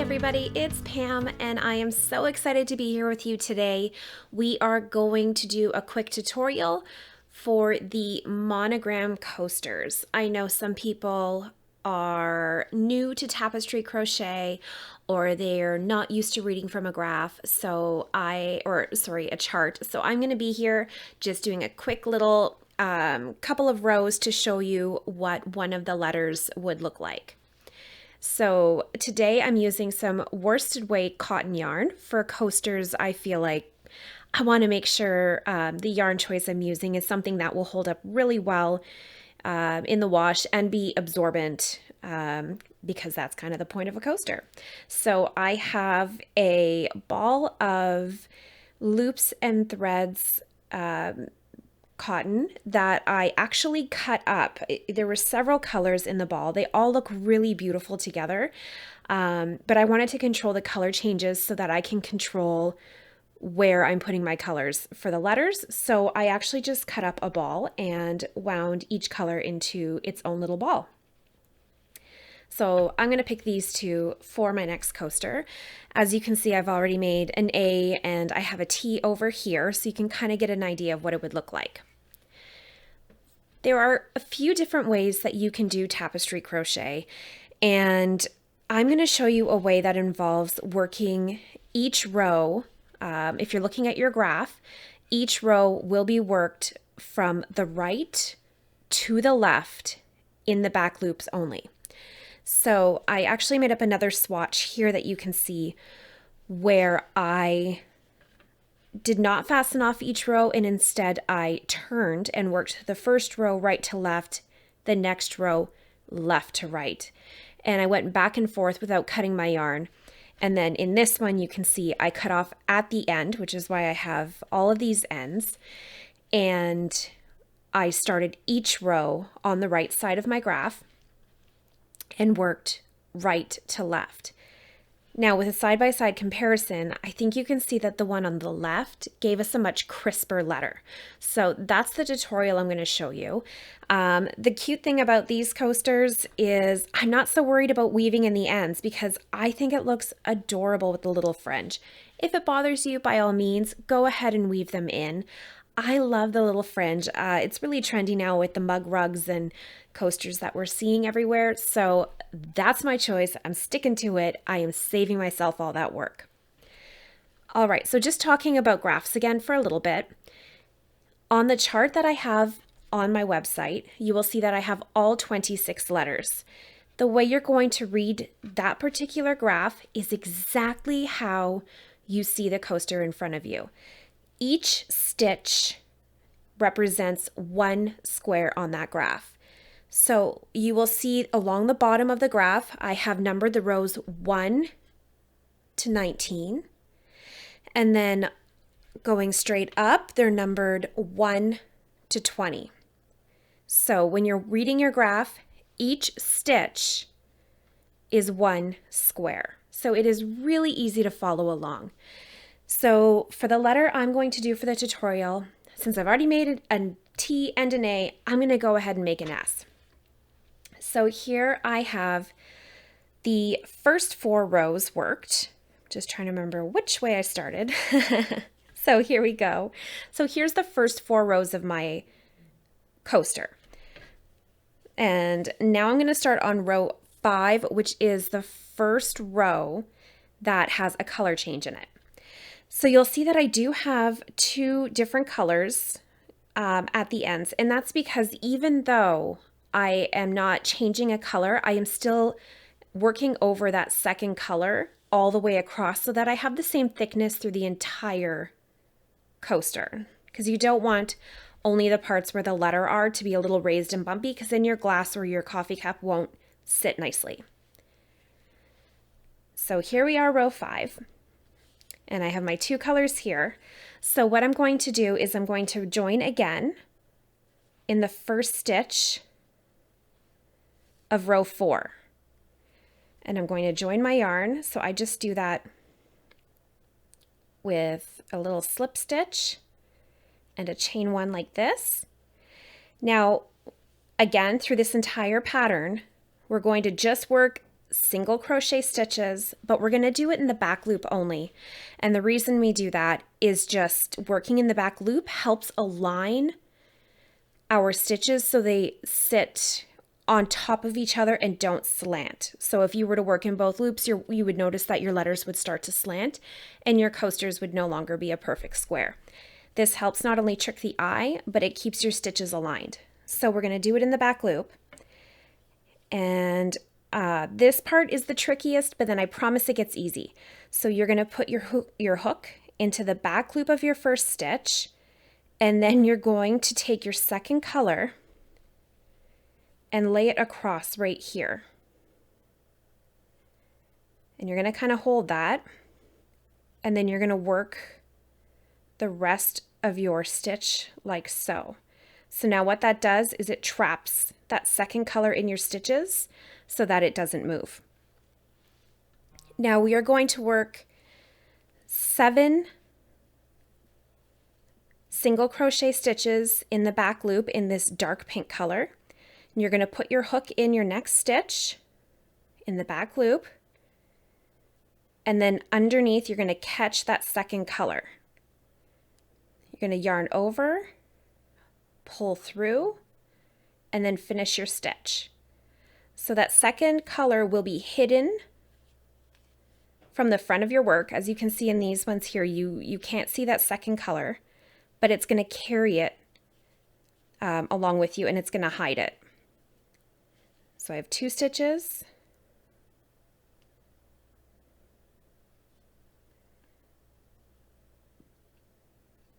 everybody, it's Pam and I am so excited to be here with you today. We are going to do a quick tutorial for the Monogram coasters. I know some people are new to tapestry crochet or they're not used to reading from a graph, a chart. So I'm going to be here just doing a quick little couple of rows to show you what one of the letters would look like. So today I'm using some worsted weight cotton yarn for coasters. I feel like I want to make sure the yarn choice I'm using is something that will hold up really well in the wash and be absorbent because that's kind of the point of a coaster. So I have a ball of loops and threads cotton that I actually cut up. There were several colors in the ball. They all look really beautiful together, but I wanted to control the color changes so that I can control where I'm putting my colors for the letters. So I actually just cut up a ball and wound each color into its own little ball. So I'm going to pick these two for my next coaster. As you can see, I've already made an A and I have a T over here, so you can kind of get an idea of what it would look like. There are a few different ways that you can do tapestry crochet, and I'm going to show you a way that involves working each row. If you're looking at your graph, each row will be worked from the right to the left in the back loops only. So I actually made up another swatch here that you can see where I did not fasten off each row, and instead I turned and worked the first row right to left, the next row left to right. And I went back and forth without cutting my yarn. And then in this one, you can see I cut off at the end, which is why I have all of these ends. And I started each row on the right side of my graph and worked right to left. Now with a side-by-side comparison, I think you can see that the one on the left gave us a much crisper letter. So that's the tutorial I'm going to show you. The cute thing about these coasters is I'm not so worried about weaving in the ends because I think it looks adorable with the little fringe. If it bothers you, by all means, go ahead and weave them in. I love the little fringe. It's really trendy now with the mug rugs and coasters that we're seeing everywhere. So that's my choice. I'm sticking to it. I am saving myself all that work. All right, so just talking about graphs again for a little bit. On the chart that I have on my website, you will see that I have all 26 letters. The way you're going to read that particular graph is exactly how you see the coaster in front of you. Each stitch represents one square on that graph. So you will see along the bottom of the graph, I have numbered the rows 1 to 19. And then going straight up, they're numbered 1 to 20. So when you're reading your graph, each stitch is one square. So it is really easy to follow along. So for the letter I'm going to do for the tutorial, since I've already made a T and an A, I'm going to go ahead and make an S. So here I have the first 4 rows worked. Just trying to remember which way I started. So here we go. So here's the first 4 rows of my coaster. And now I'm going to start on row 5, which is the first row that has a color change in it. So you'll see that I do have 2 different colors at the ends, and that's because even though I am not changing a color, I am still working over that second color all the way across so that I have the same thickness through the entire coaster, because you don't want only the parts where the letter are to be a little raised and bumpy, because then your glass or your coffee cup won't sit nicely. So here we are, row 5. And I have my 2 colors here. So what I'm going to do is I'm going to join again in the first stitch of row 4. And I'm going to join my yarn. So I just do that with a little slip stitch and a chain 1 like this. Now, again, through this entire pattern, we're going to just work single crochet stitches, but we're going to do it in the back loop only. And the reason we do that is just working in the back loop helps align our stitches so they sit on top of each other and don't slant. So if you were to work in both loops, you would notice that your letters would start to slant and your coasters would no longer be a perfect square. This helps not only trick the eye, but it keeps your stitches aligned. So we're going to do it in the back loop. And this part is the trickiest, but then I promise it gets easy. So you're going to put your hook into the back loop of your first stitch, and then you're going to take your second color and lay it across right here. And you're going to kind of hold that, and then you're going to work the rest of your stitch like so. So now what that does is it traps that second color in your stitches so that it doesn't move. Now we are going to work 7 single crochet stitches in the back loop in this dark pink color. And you're going to put your hook in your next stitch in the back loop, and then underneath you're going to catch that second color. You're going to yarn over, pull through, and then finish your stitch. So that second color will be hidden from the front of your work. As you can see in these ones here, you can't see that second color, but it's going to carry it along with you, and it's going to hide it. So I have 2 stitches.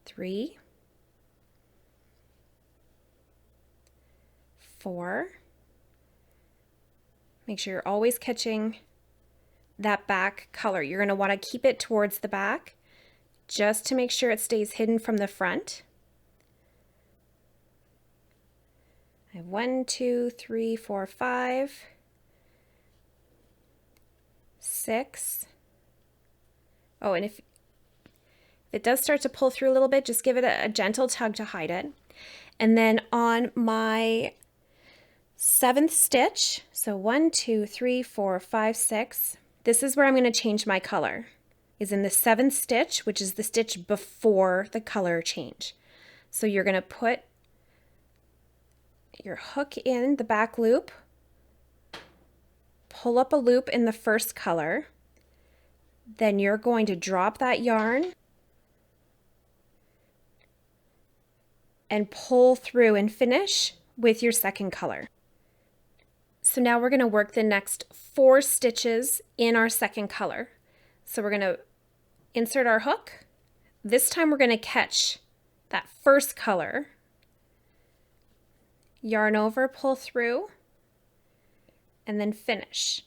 Three, 4. Make sure you're always catching that back color. You're going to want to keep it towards the back just to make sure it stays hidden from the front. I have 1, 2, 3, 4, 5, 6. Oh, and if it does start to pull through a little bit, just give it a gentle tug to hide it. And then on my 7th stitch, so 1, 2, 3, 4, 5, 6, this is where I'm going to change my color, is in the 7th stitch, which is the stitch before the color change. So you're going to put your hook in the back loop, pull up a loop in the first color, then you're going to drop that yarn and pull through and finish with your second color. So now we're going to work the next 4 stitches in our second color. So we're going to insert our hook. This time we're going to catch that first color, yarn over, pull through, and then finish.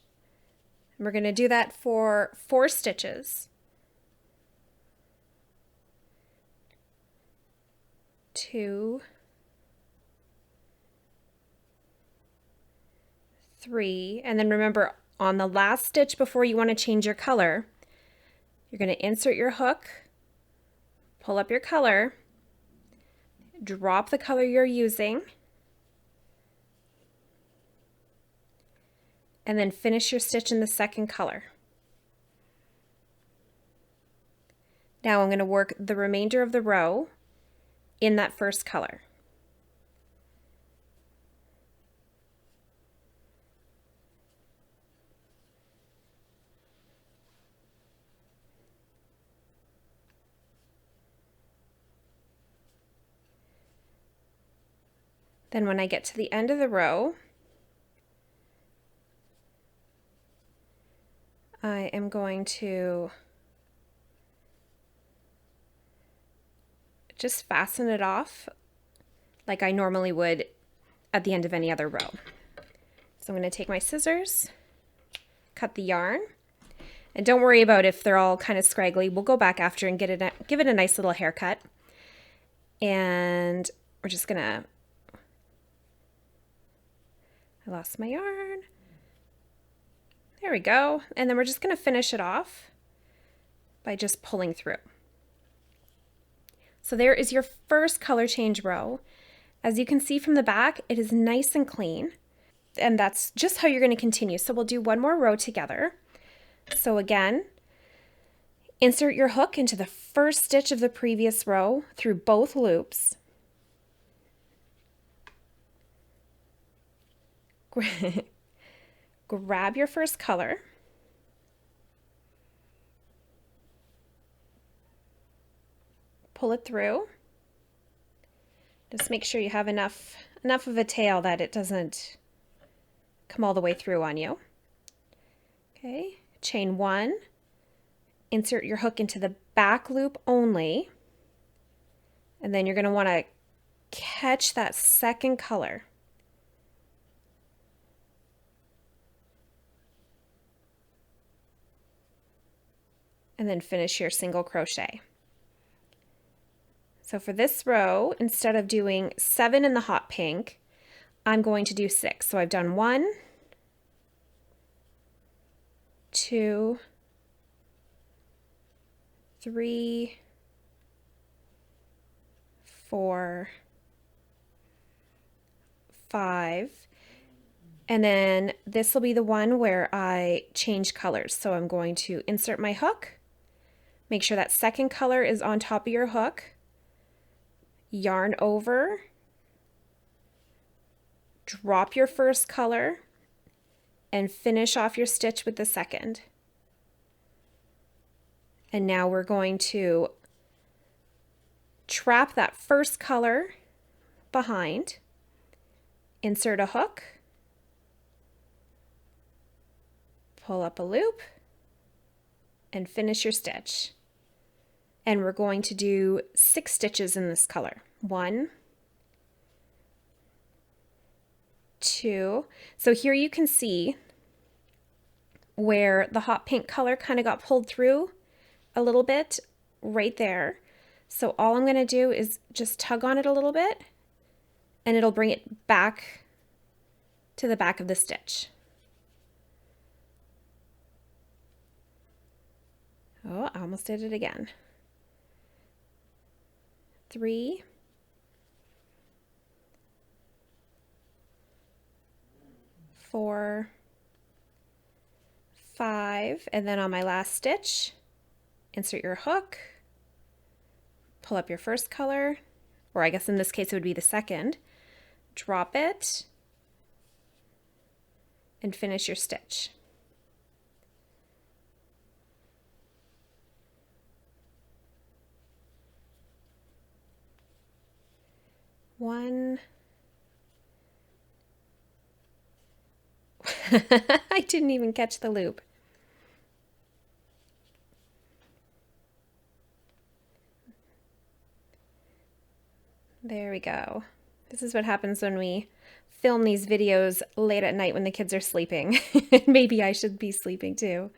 And we're going to do that for 4 stitches. 2, 3, and then remember on the last stitch before you want to change your color, you're going to insert your hook, pull up your color, drop the color you're using, and then finish your stitch in the second color. Now I'm going to work the remainder of the row in that first color. Then when I get to the end of the row, I am going to just fasten it off like I normally would at the end of any other row. So I'm going to take my scissors, cut the yarn, and don't worry about if they're all kind of scraggly. We'll go back after and give it a nice little haircut. And we're just going to, I lost my yarn. There we go. And then we're just going to finish it off by just pulling through. So there is your first color change row. As you can see from the back, it is nice and clean. And that's just how you're going to continue. So we'll do one more row together. So again, insert your hook into the first stitch of the previous row through both loops. Grab your first color. Pull it through. Just make sure you have enough of a tail that it doesn't come all the way through on you. Okay, chain one, insert your hook into the back loop only, and then you're going to want to catch that second color. And then finish your single crochet. So for this row, instead of doing 7 in the hot pink, I'm going to do 6. So I've done 1, 2, 3, 4, 5, and then this will be the one where I change colors. So I'm going to insert my hook, make sure that second color is on top of your hook, yarn over, drop your first color, and finish off your stitch with the second. And now we're going to trap that first color behind, insert a hook, pull up a loop, and finish your stitch. And we're going to do 6 stitches in this color. 1, 2. So here you can see where the hot pink color kind of got pulled through a little bit right there. So all I'm going to do is just tug on it a little bit, and it'll bring it back to the back of the stitch. Oh, I almost did it again. 3, 4, 5, and then on my last stitch, insert your hook, pull up your first color, or I guess in this case it would be the second, drop it, and finish your stitch. One. I didn't even catch the loop. There we go. This is what happens when we film these videos late at night when the kids are sleeping. Maybe I should be sleeping too.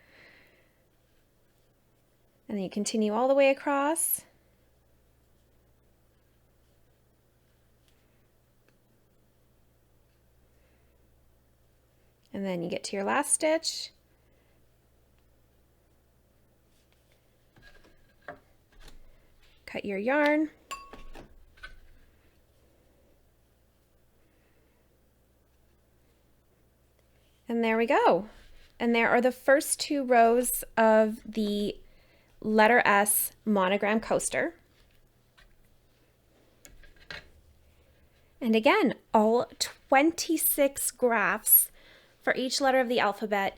And then you continue all the way across. And then you get to your last stitch. Cut your yarn. And there we go. And there are the first 2 rows of the letter S monogram coaster. And again, all 26 graphs for each letter of the alphabet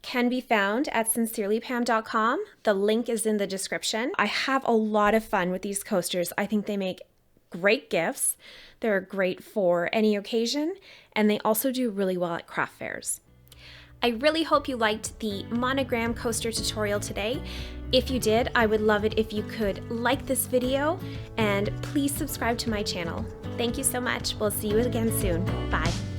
can be found at sincerelypam.com. The link is in the description. I have a lot of fun with these coasters. I think they make great gifts. They're great for any occasion, and they also do really well at craft fairs. I really hope you liked the monogram coaster tutorial today. If you did, I would love it if you could like this video, and please subscribe to my channel. Thank you so much. We'll see you again soon. Bye.